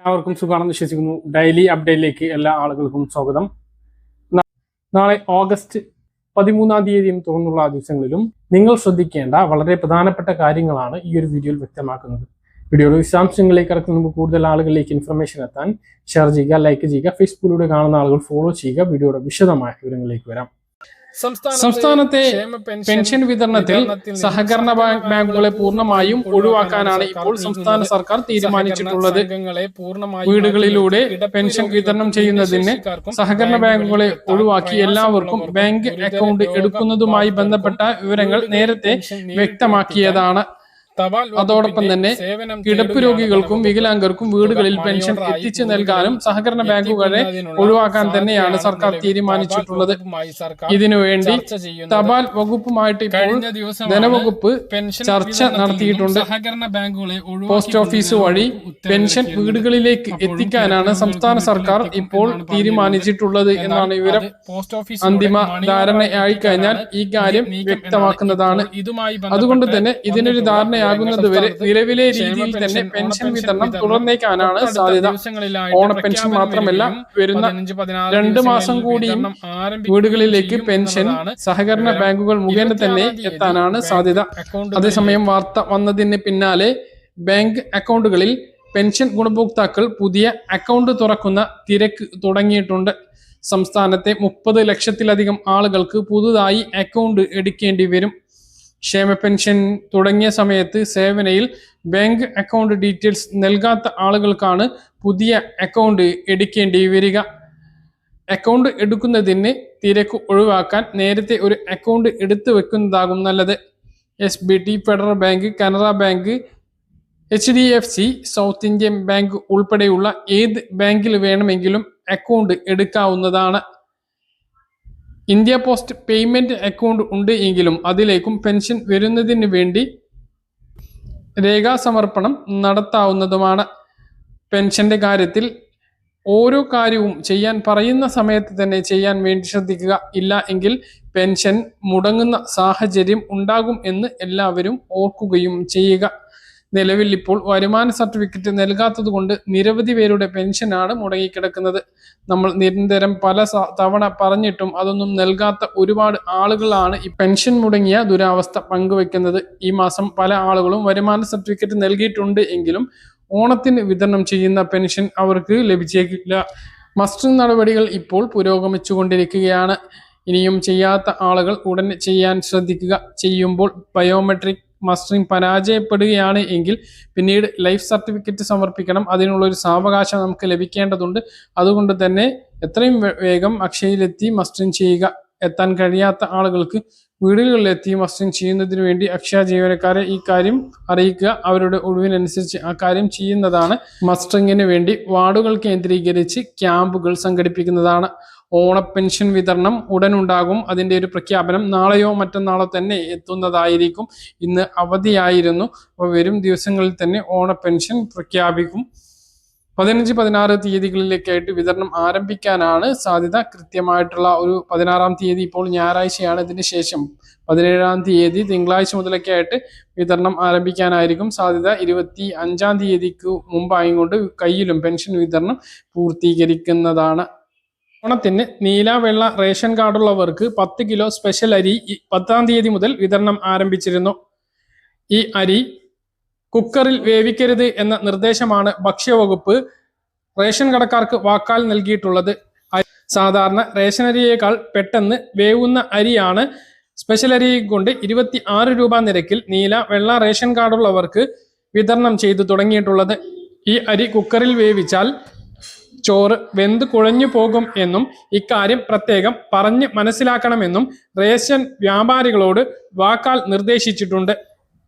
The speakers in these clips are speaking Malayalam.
എല്ലാവർക്കും സുഖമാണെന്ന് വിശ്വസിക്കുന്നു. ഡെയിലി അപ്ഡേറ്റിലേക്ക് എല്ലാ ആളുകൾക്കും സ്വാഗതം. നാളെ ഓഗസ്റ്റ് 13-ാം തീയതിയും തുറന്നുള്ള ദിവസങ്ങളിലും നിങ്ങൾ ശ്രദ്ധിക്കേണ്ട വളരെ പ്രധാനപ്പെട്ട കാര്യങ്ങളാണ് ഈ ഒരു വീഡിയോയിൽ വ്യക്തമാക്കുന്നത്. വീഡിയോയുടെ വിശദാംശങ്ങളിലേക്ക് കടക്കുന്ന മുമ്പ് കൂടുതൽ ആളുകളിലേക്ക് ഇൻഫർമേഷൻ എത്താൻ ഷെയർ ചെയ്യുക, ലൈക്ക് ചെയ്യുക, ഫേസ്ബുക്കിലൂടെ കാണുന്ന ആളുകൾ ഫോളോ ചെയ്യുക. വീഡിയോയുടെ വിശദമായ വിവരങ്ങളിലേക്ക് വരാം. സംസ്ഥാനത്തെ പെൻഷൻ വിതരണത്തിൽ സഹകരണ ബാങ്കുകളെ പൂർണ്ണമായും ഒഴിവാക്കാനാണ് ഇപ്പോൾ സംസ്ഥാന സർക്കാർ തീരുമാനിച്ചിട്ടുള്ളത്. വീടുകളിലൂടെ പെൻഷൻ വിതരണം ചെയ്യുന്നതിന് സഹകരണ ബാങ്കുകളെ ഒഴിവാക്കി എല്ലാവർക്കും ബാങ്ക് അക്കൗണ്ട് എടുക്കുന്നതുമായി ബന്ധപ്പെട്ട വിവരങ്ങൾ നേരത്തെ വ്യക്തമാക്കിയതാണ്. അതോടൊപ്പം തന്നെ കിടപ്പ് രോഗികൾക്കും വികലാംഗർക്കും വീടുകളിൽ പെൻഷൻ എത്തിച്ചു നൽകാനും സഹകരണ ബാങ്കുകളെ ഒഴിവാക്കാൻ തന്നെയാണ് സർക്കാർ തീരുമാനിച്ചിട്ടുള്ളത്. ഇതിനുവേണ്ടി തപാൽ വകുപ്പുമായിട്ട് ഇപ്പോൾ ധനവകുപ്പ് ചർച്ച നടത്തിയിട്ടുണ്ട്. പോസ്റ്റ് ഓഫീസ് വഴി പെൻഷൻ വീടുകളിലേക്ക് എത്തിക്കാനാണ് സംസ്ഥാന സർക്കാർ ഇപ്പോൾ തീരുമാനിച്ചിട്ടുള്ളത് എന്നാണ് വിവരം. അന്തിമ ധാരണയായി കഴിഞ്ഞാൽ ഈ കാര്യം വ്യക്തമാക്കുന്നതാണ്. അതുകൊണ്ട് തന്നെ ഇതിനൊരു ധാരണയാകുന്നത് വരെ നിലവിലെ രീതിയിൽ തന്നെ പെൻഷൻ വിതരണം തുടർന്നേക്കാനാണ് സാധ്യത. ഓണ പെൻഷൻ മാത്രമല്ല, വരുന്ന 2 മാസം കൂടിയും വീടുകളിലേക്ക് പെൻഷൻ സഹകരണ ബാങ്കുകൾ മുഖേന തന്നെ എത്താനാണ് സാധ്യത. അതേസമയം വാർത്ത വന്നതിന് പിന്നാലെ ബാങ്ക് അക്കൗണ്ടുകളിൽ പെൻഷൻ ഗുണഭോക്താക്കൾ പുതിയ അക്കൗണ്ട് തുറക്കുന്ന തിരക്ക് തുടങ്ങിയിട്ടുണ്ട്. സംസ്ഥാനത്തെ 30 ലക്ഷത്തിലധികം ആളുകൾക്ക് പുതുതായി അക്കൗണ്ട് എടുക്കേണ്ടി വരും. ക്ഷേമ പെൻഷൻ തുടങ്ങിയ സമയത്ത് സേവനയിൽ ബാങ്ക് അക്കൗണ്ട് ഡീറ്റെയിൽസ് നൽകാത്ത ആളുകൾക്കാണ് പുതിയ അക്കൗണ്ട് എടുക്കേണ്ടി വരിക. അക്കൗണ്ട് എടുക്കുന്നതിന് തിരക്ക് ഒഴിവാക്കാൻ നേരത്തെ ഒരു അക്കൗണ്ട് എടുത്തു വെക്കുന്നതാകും നല്ലത്. SBT, federal bank, Canara bank, HDFC, south Indian bank ഉൾപ്പെടെയുള്ള ഏത് ബാങ്കിൽ വേണമെങ്കിലും അക്കൗണ്ട് എടുക്കാവുന്നതാണ്. ഇന്ത്യ പോസ്റ്റ് പേയ്മെന്റ് അക്കൗണ്ട് ഉണ്ട് എങ്കിലും അതിലേക്കും പെൻഷൻ വരുന്നതിന് വേണ്ടി രേഖാസമർപ്പണം നടത്താവുന്നതുമാണ്. പെൻഷന്റെ കാര്യത്തിൽ ഓരോ കാര്യവും ചെയ്യാൻ പറയുന്ന സമയത്ത് തന്നെ ചെയ്യാൻ വേണ്ടി ശ്രദ്ധിക്കുക. ഇല്ല എങ്കിൽ പെൻഷൻ മുടങ്ങുന്ന സാഹചര്യം ഉണ്ടാകും എന്ന് എല്ലാവരും ഓർക്കുകയും ചെയ്യുക. നിലവിൽ ഇപ്പോൾ വരുമാന സർട്ടിഫിക്കറ്റ് നൽകാത്തത് കൊണ്ട് നിരവധി പേരുടെ പെൻഷനാണ് മുടങ്ങിക്കിടക്കുന്നത്. നമ്മൾ നിരന്തരം പല തവണ പറഞ്ഞിട്ടും അതൊന്നും നൽകാത്ത ഒരുപാട് ആളുകളാണ് ഈ പെൻഷൻ മുടങ്ങിയ ദുരാവസ്ഥ പങ്കുവെക്കുന്നത്. ഈ മാസം പല ആളുകളും വരുമാന സർട്ടിഫിക്കറ്റ് നൽകിയിട്ടുണ്ട് എങ്കിലും ഓണത്തിന് വിതരണം ചെയ്യുന്ന പെൻഷൻ അവർക്ക് ലഭിച്ചേക്കില്ല. മസ്റ്ററിംഗ് നടപടികൾ ഇപ്പോൾ പുരോഗമിച്ചുകൊണ്ടിരിക്കുകയാണ്. ഇനിയും ചെയ്യാത്ത ആളുകൾ ഉടൻ ചെയ്യാൻ ശ്രദ്ധിക്കുക. ചെയ്യുമ്പോൾ ബയോമെട്രിക് മസ്റ്ററിംഗ് പരാജയപ്പെടുകയാണ് എങ്കിൽ പിന്നീട് ലൈഫ് സർട്ടിഫിക്കറ്റ് സമർപ്പിക്കണം. അതിനുള്ളൊരു സാവകാശം നമുക്ക് ലഭിക്കേണ്ടതുണ്ട്. അതുകൊണ്ട് തന്നെ എത്രയും വേഗം അക്ഷയയിലെത്തി മസ്റ്ററിംഗ് ചെയ്യുക. എത്താൻ കഴിയാത്ത ആളുകൾക്ക് വീടുകളിലെത്തി മസ്റ്ററിംഗ് ചെയ്യുന്നതിന് വേണ്ടി അക്ഷയ ജീവനക്കാരെ ഈ കാര്യം അറിയിക്കുക. അവരുടെ ഒഴിവിനനുസരിച്ച് ആ കാര്യം ചെയ്യുന്നതാണ്. മസ്റ്ററിംഗിന് വേണ്ടി വാർഡുകൾ കേന്ദ്രീകരിച്ച് ക്യാമ്പുകൾ സംഘടിപ്പിക്കുന്നതാണ്. ഓണ പെൻഷൻ വിതരണം ഉടനുണ്ടാകും. അതിൻ്റെ ഒരു പ്രഖ്യാപനം നാളെയോ മറ്റന്നാളോ തന്നെ എത്തുന്നതായിരിക്കും. ഇന്ന് അവധിയായിരുന്നു. അപ്പോൾ വരും ദിവസങ്ങളിൽ തന്നെ ഓണ പെൻഷൻ പ്രഖ്യാപിക്കും. 15, 16 തീയതികളിലേക്കായിട്ട് വിതരണം ആരംഭിക്കാനാണ് സാധ്യത. കൃത്യമായിട്ടുള്ള ഒരു 16-ാം തീയതി ഇപ്പോൾ ഞായറാഴ്ചയാണ്. ഇതിന് ശേഷം 17-ാം തീയതി തിങ്കളാഴ്ച മുതലൊക്കെ ആയിട്ട് വിതരണം ആരംഭിക്കാനായിരിക്കും സാധ്യത. 25-ാം തീയതിക്ക് മുമ്പായും കൊണ്ട് കയ്യിലും പെൻഷൻ വിതരണം പൂർത്തീകരിക്കുന്നതാണ്. ഓണത്തിന് നീല വെള്ള റേഷൻ കാർഡുള്ളവർക്ക് 10 കിലോ സ്പെഷ്യൽ അരി 10-ാം തീയതി മുതൽ വിതരണം ആരംഭിച്ചിരുന്നു. ഈ അരി കുക്കറിൽ വേവിക്കരുത് എന്ന നിർദ്ദേശമാണ് ഭക്ഷ്യവകുപ്പ് റേഷൻ കടക്കാർക്ക് വാക്കാൽ നൽകിയിട്ടുള്ളത്. സാധാരണ റേഷൻ അരിയേക്കാൾ പെട്ടെന്ന് വേവുന്ന അരിയാണ് സ്പെഷ്യൽ അരി കൊണ്ട് 26 രൂപ നിരക്കിൽ നീല വെള്ള റേഷൻ കാർഡുള്ളവർക്ക് വിതരണം ചെയ്തു തുടങ്ങിയിട്ടുള്ളത്. ഈ അരി കുക്കറിൽ വേവിച്ചാൽ ചോറ് വെന്ത് കുഴഞ്ഞു പോകും എന്നും ഇക്കാര്യം പ്രത്യേകം പറഞ്ഞ് മനസ്സിലാക്കണമെന്നും റേഷൻ വ്യാപാരികളോട് വാക്കാൽ നിർദ്ദേശിച്ചിട്ടുണ്ട്.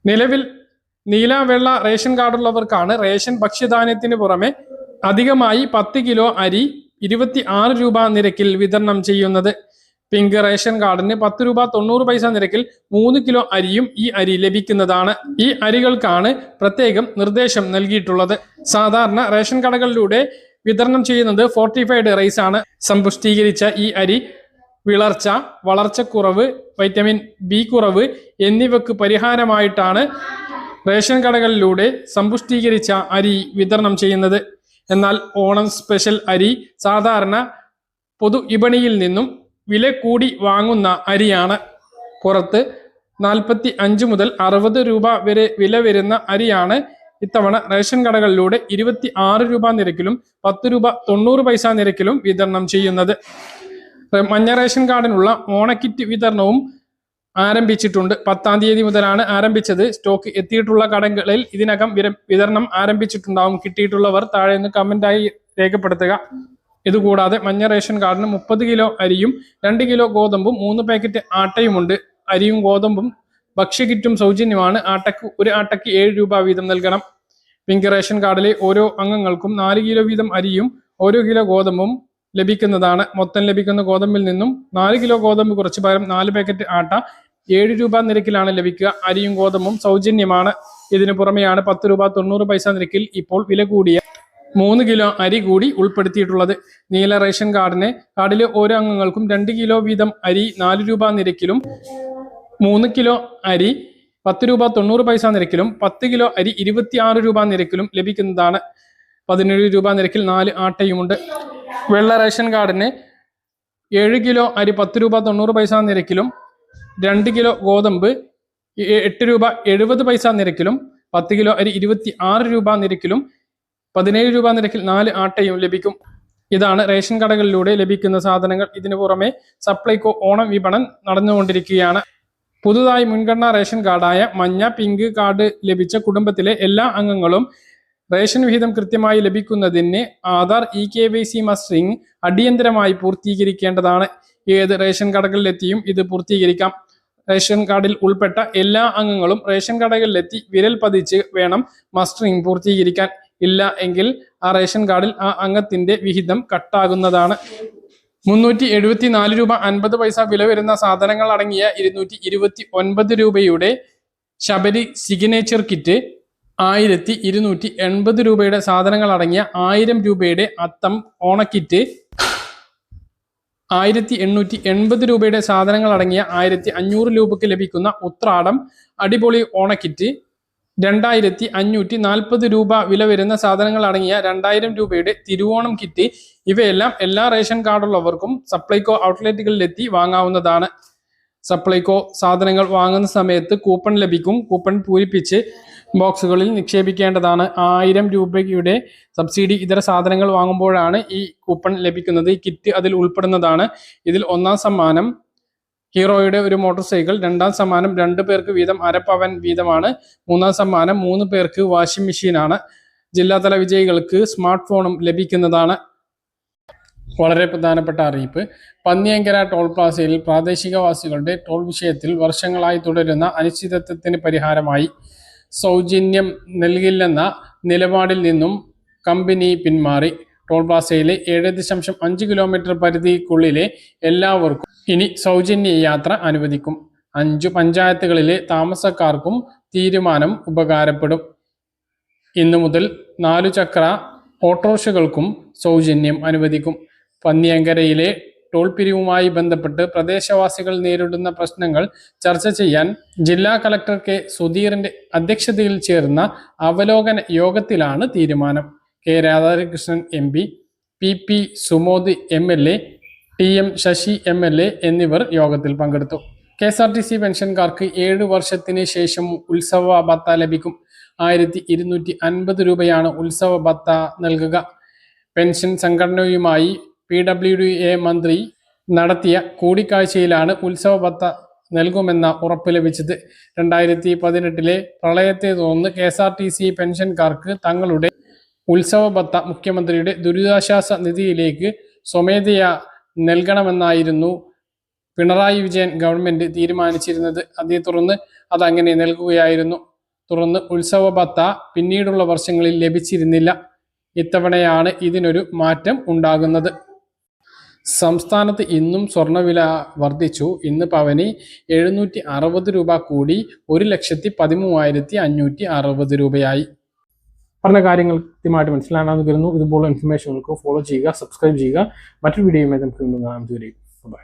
നിലവിൽ നീല വെള്ള റേഷൻ കാർഡുള്ളവർക്കാണ് റേഷൻ ഭക്ഷ്യധാന്യത്തിന് പുറമെ അധികമായി 10 കിലോ അരി 26 രൂപ നിരക്കിൽ വിതരണം ചെയ്യുന്നത്. പിങ്ക് റേഷൻ കാർഡിന് 10 രൂപ 90 പൈസ നിരക്കിൽ 3 കിലോ അരിയും ഈ അരി ലഭിക്കുന്നതാണ്. ഈ അരികൾക്കാണ് പ്രത്യേകം നിർദ്ദേശം നൽകിയിട്ടുള്ളത്. സാധാരണ റേഷൻ കടകളിലൂടെ വിതരണം ചെയ്യുന്നത് ഫോർട്ടിഫൈഡ് റൈസ് ആണ്. സമ്പുഷ്ടീകരിച്ച ഈ അരി വിളർച്ച, വളർച്ചക്കുറവ്, വൈറ്റമിൻ ബി കുറവ് എന്നിവയ്ക്ക് പരിഹാരമായിട്ടാണ് റേഷൻ കടകളിലൂടെ സമ്പുഷ്ടീകരിച്ച അരി വിതരണം ചെയ്യുന്നത്. എന്നാൽ ഓണം സ്പെഷ്യൽ അരി സാധാരണ പൊതു വിപണിയിൽ നിന്നും വില കൂടി വാങ്ങുന്ന അരിയാണ്. പുറത്ത് 45 മുതൽ 60 രൂപ വരെ വില വരുന്ന അരിയാണ് ഇത്തവണ റേഷൻ കടകളിലൂടെ 26 രൂപ നിരക്കിലും 10 രൂപ 90 പൈസ നിരക്കിലും വിതരണം ചെയ്യുന്നത്. മഞ്ഞ റേഷൻ കാർഡിനുള്ള ഓണക്കിറ്റ് വിതരണവും ആരംഭിച്ചിട്ടുണ്ട്. 10-ാം തീയതി മുതലാണ് ആരംഭിച്ചത്. സ്റ്റോക്ക് എത്തിയിട്ടുള്ള കടകളിൽ ഇതിനകം വിതരണം ആരംഭിച്ചിട്ടുണ്ടാവും. കിട്ടിയിട്ടുള്ളവർ താഴെ നിന്ന് കമന്റായി രേഖപ്പെടുത്തുക. ഇതുകൂടാതെ മഞ്ഞ റേഷൻ കാർഡിന് 30 കിലോ അരിയും 2 കിലോ ഗോതമ്പും 3 പാക്കറ്റ് ആട്ടയുമുണ്ട്. അരിയും ഗോതമ്പും ഭക്ഷ്യകിറ്റും സൗജന്യമാണ്. ഒരു ആട്ടയ്ക്ക് 7 രൂപ വീതം നൽകണം. പിങ്ക് റേഷൻ കാർഡിലെ ഓരോ അംഗങ്ങൾക്കും 4 കിലോ വീതം അരിയും 1 കിലോ ഗോതമ്പും ലഭിക്കുന്നതാണ്. മൊത്തം ലഭിക്കുന്ന ഗോതമ്പിൽ നിന്നും 4 കിലോ ഗോതമ്പ് കുറച്ച് പകരം 4 പാക്കറ്റ് ആട്ട 7 രൂപ നിരക്കിലാണ് ലഭിക്കുക. അരിയും ഗോതമ്പും സൗജന്യമാണ്. ഇതിനു പുറമെയാണ് 10 രൂപ 90 പൈസ നിരക്കിൽ ഇപ്പോൾ വില കൂടിയ 3 കിലോ അരി കൂടി ഉൾപ്പെടുത്തിയിട്ടുള്ളത്. നീല റേഷൻ കാർഡിലെ ഓരോ അംഗങ്ങൾക്കും 2 കിലോ വീതം അരി 4 രൂപ നിരക്കിലും 3 കിലോ അരി 10 രൂപ 90 പൈസ നിരക്കിലും 10 കിലോ അരി 26 രൂപ നിരക്കിലും ലഭിക്കുന്നതാണ്. 17 രൂപ നിരക്കിൽ 4 ആട്ടയുമുണ്ട്. വെള്ള റേഷൻ കാർഡിന് 7 കിലോ അരി 10 രൂപ 90 പൈസ നിരക്കിലും 2 കിലോ ഗോതമ്പ് 8 രൂപ 70 പൈസ നിരക്കിലും 10 കിലോ അരി 26 രൂപ നിരക്കിലും 17 രൂപ നിരക്കിൽ 4 ആട്ടയും ലഭിക്കും. ഇതാണ് റേഷൻ കടകളിലൂടെ ലഭിക്കുന്ന സാധനങ്ങൾ. ഇതിനു പുറമെ സപ്ലൈകോ ഓണം വിപണനം നടന്നുകൊണ്ടിരിക്കുകയാണ്. പുതുതായി മുൻഗണനാ റേഷൻ കാർഡായ മഞ്ഞ പിങ്ക് കാർഡ് ലഭിച്ച കുടുംബത്തിലെ എല്ലാ അംഗങ്ങളും റേഷൻ വിഹിതം കൃത്യമായി ലഭിക്കുന്നതിന് ആധാർ KYC മസ്റ്ററിംഗ് അടിയന്തരമായി പൂർത്തീകരിക്കേണ്ടതാണ്. ഏത് റേഷൻ കടകളിലെത്തിയും ഇത് പൂർത്തീകരിക്കാം. റേഷൻ കാർഡിൽ ഉൾപ്പെട്ട എല്ലാ അംഗങ്ങളും റേഷൻ കടകളിലെത്തി വിരൽ പതിച്ച് വേണം മസ്റ്ററിംഗ് പൂർത്തീകരിക്കാൻ. ഇല്ല എങ്കിൽ ആ റേഷൻ കാർഡിൽ ആ അംഗത്തിന്റെ വിഹിതം കട്ടാകുന്നതാണ്. 374 രൂപ 50 പൈസ വില വരുന്ന സാധനങ്ങൾ അടങ്ങിയ 229 രൂപയുടെ ശബരി സിഗ്നേച്ചർ കിറ്റ്, 1280 രൂപയുടെ സാധനങ്ങൾ അടങ്ങിയ 1000 രൂപയുടെ അത്തം ഓണക്കിറ്റ്, 1880 രൂപയുടെ സാധനങ്ങൾ അടങ്ങിയ 1500 രൂപയ്ക്ക് ലഭിക്കുന്ന ഉത്രാടം അടിപൊളി ഓണക്കിറ്റ്, 2540 രൂപ വില വരുന്ന സാധനങ്ങൾ അടങ്ങിയ 2000 രൂപയുടെ തിരുവോണം കിറ്റ്, ഇവയെല്ലാം എല്ലാ റേഷൻ കാർഡുള്ളവർക്കും സപ്ലൈകോ ഔട്ട്ലെറ്റുകളിലെത്തി വാങ്ങാവുന്നതാണ്. സപ്ലൈകോ സാധനങ്ങൾ വാങ്ങുന്ന സമയത്ത് കൂപ്പൺ ലഭിക്കും. കൂപ്പൺ പൂരിപ്പിച്ച് ബോക്സുകളിൽ നിക്ഷേപിക്കേണ്ടതാണ്. 1000 രൂപയുടെ സബ്സിഡി ഇതര സാധനങ്ങൾ വാങ്ങുമ്പോഴാണ് ഈ കൂപ്പൺ ലഭിക്കുന്നത്. ഈ കിറ്റ് അതിൽ ഉൾപ്പെടുന്നതാണ്. ഇതിൽ 1ാം സമ്മാനം ഹീറോയുടെ ഒരു മോട്ടോർ സൈക്കിൾ, 2ാം സമ്മാനം 2 പേർക്ക് വീതം 1/2 പവൻ വീതമാണ്, 3ാം സമ്മാനം 3 പേർക്ക് വാഷിംഗ് മെഷീനാണ്. ജില്ലാതല വിജയികൾക്ക് സ്മാർട്ട് ഫോണും ലഭിക്കുന്നതാണ്. വളരെ പ്രധാനപ്പെട്ട അറിയിപ്പ്. പന്നിയങ്കര ടോൾ പ്ലാസയിൽ പ്രാദേശികവാസികളുടെ ടോൾ വിഷയത്തിൽ വർഷങ്ങളായി തുടരുന്ന അനിശ്ചിതത്വത്തിന് പരിഹാരമായി സൗജന്യം നൽകില്ലെന്ന നിലപാടിൽ നിന്നും കമ്പനി പിന്മാറി. ടോൾ പ്ലാസയിലെ 7.5 കിലോമീറ്റർ പരിധിക്കുള്ളിലെ എല്ലാവർക്കും ഇനി സൗജന്യ യാത്ര അനുവദിക്കും. 5 പഞ്ചായത്തുകളിലെ താമസക്കാർക്കും തീരുമാനം ഉപകാരപ്പെടും. ഇന്നു മുതൽ 4 ചക്ര ഓട്ടോറിക്ഷകൾക്കും സൗജന്യം അനുവദിക്കും. പന്നിയങ്കരയിലെ ടോൾ പിരിവുമായി ബന്ധപ്പെട്ട് പ്രദേശവാസികൾ നേരിടുന്ന പ്രശ്നങ്ങൾ ചർച്ച ചെയ്യാൻ ജില്ലാ കളക്ടർ കെ സുധീറിന്റെ അധ്യക്ഷതയിൽ ചേർന്ന അവലോകന യോഗത്തിലാണ് തീരുമാനം. K Radhakrishnan MP, PP Sumod MLA, TM Sasi MLA എന്നിവർ യോഗത്തിൽ പങ്കെടുത്തു. KSRTC പെൻഷൻകാർക്ക് 7 വർഷത്തിന് ശേഷം ഉത്സവ ഭത്ത ലഭിക്കും. 1250 രൂപയാണ് ഉത്സവ ഭത്ത നൽകുക. പെൻഷൻ സംഘടനയുമായി PWDA മന്ത്രി നടത്തിയ കൂടിക്കാഴ്ചയിലാണ് ഉത്സവ ഭത്ത നൽകുമെന്ന ഉറപ്പ് ലഭിച്ചത്. 2018 പ്രളയത്തെ തുടർന്ന് KSRTC പെൻഷൻകാർക്ക് തങ്ങളുടെ ഉത്സവ ഭത്ത മുഖ്യമന്ത്രിയുടെ ദുരിതാശ്വാസ നിധിയിലേക്ക് സ്വമേധയാ നൽകണമെന്നായിരുന്നു പിണറായി വിജയൻ ഗവൺമെന്റ് തീരുമാനിച്ചിരുന്നത്. അതേ തുടർന്ന് അതങ്ങനെ നൽകുകയായിരുന്നു. തുടർന്ന് ഉത്സവ ഭത്ത പിന്നീടുള്ള വർഷങ്ങളിൽ ലഭിച്ചിരുന്നില്ല. ഇത്തവണയാണ് ഇതിനൊരു മാറ്റം ഉണ്ടാകുന്നത്. സംസ്ഥാനത്ത് ഇന്നും സ്വർണ്ണവില വർദ്ധിച്ചു. ഇന്ന് പവന് 760 രൂപ കൂടി 1,13,560 രൂപയായി. പറഞ്ഞ കാര്യങ്ങൾ കൃത്യമായിട്ട് മനസ്സിലാണെന്ന് കരുതുന്നു. ഇതുപോലുള്ള ഇൻഫർമേഷനുകൾക്ക് ഫോളോ ചെയ്യുക, സബ്സ്ക്രൈബ് ചെയ്യുക. മറ്റൊരു വീഡിയോയുമായി നമുക്ക് കാണാം. ബൈ.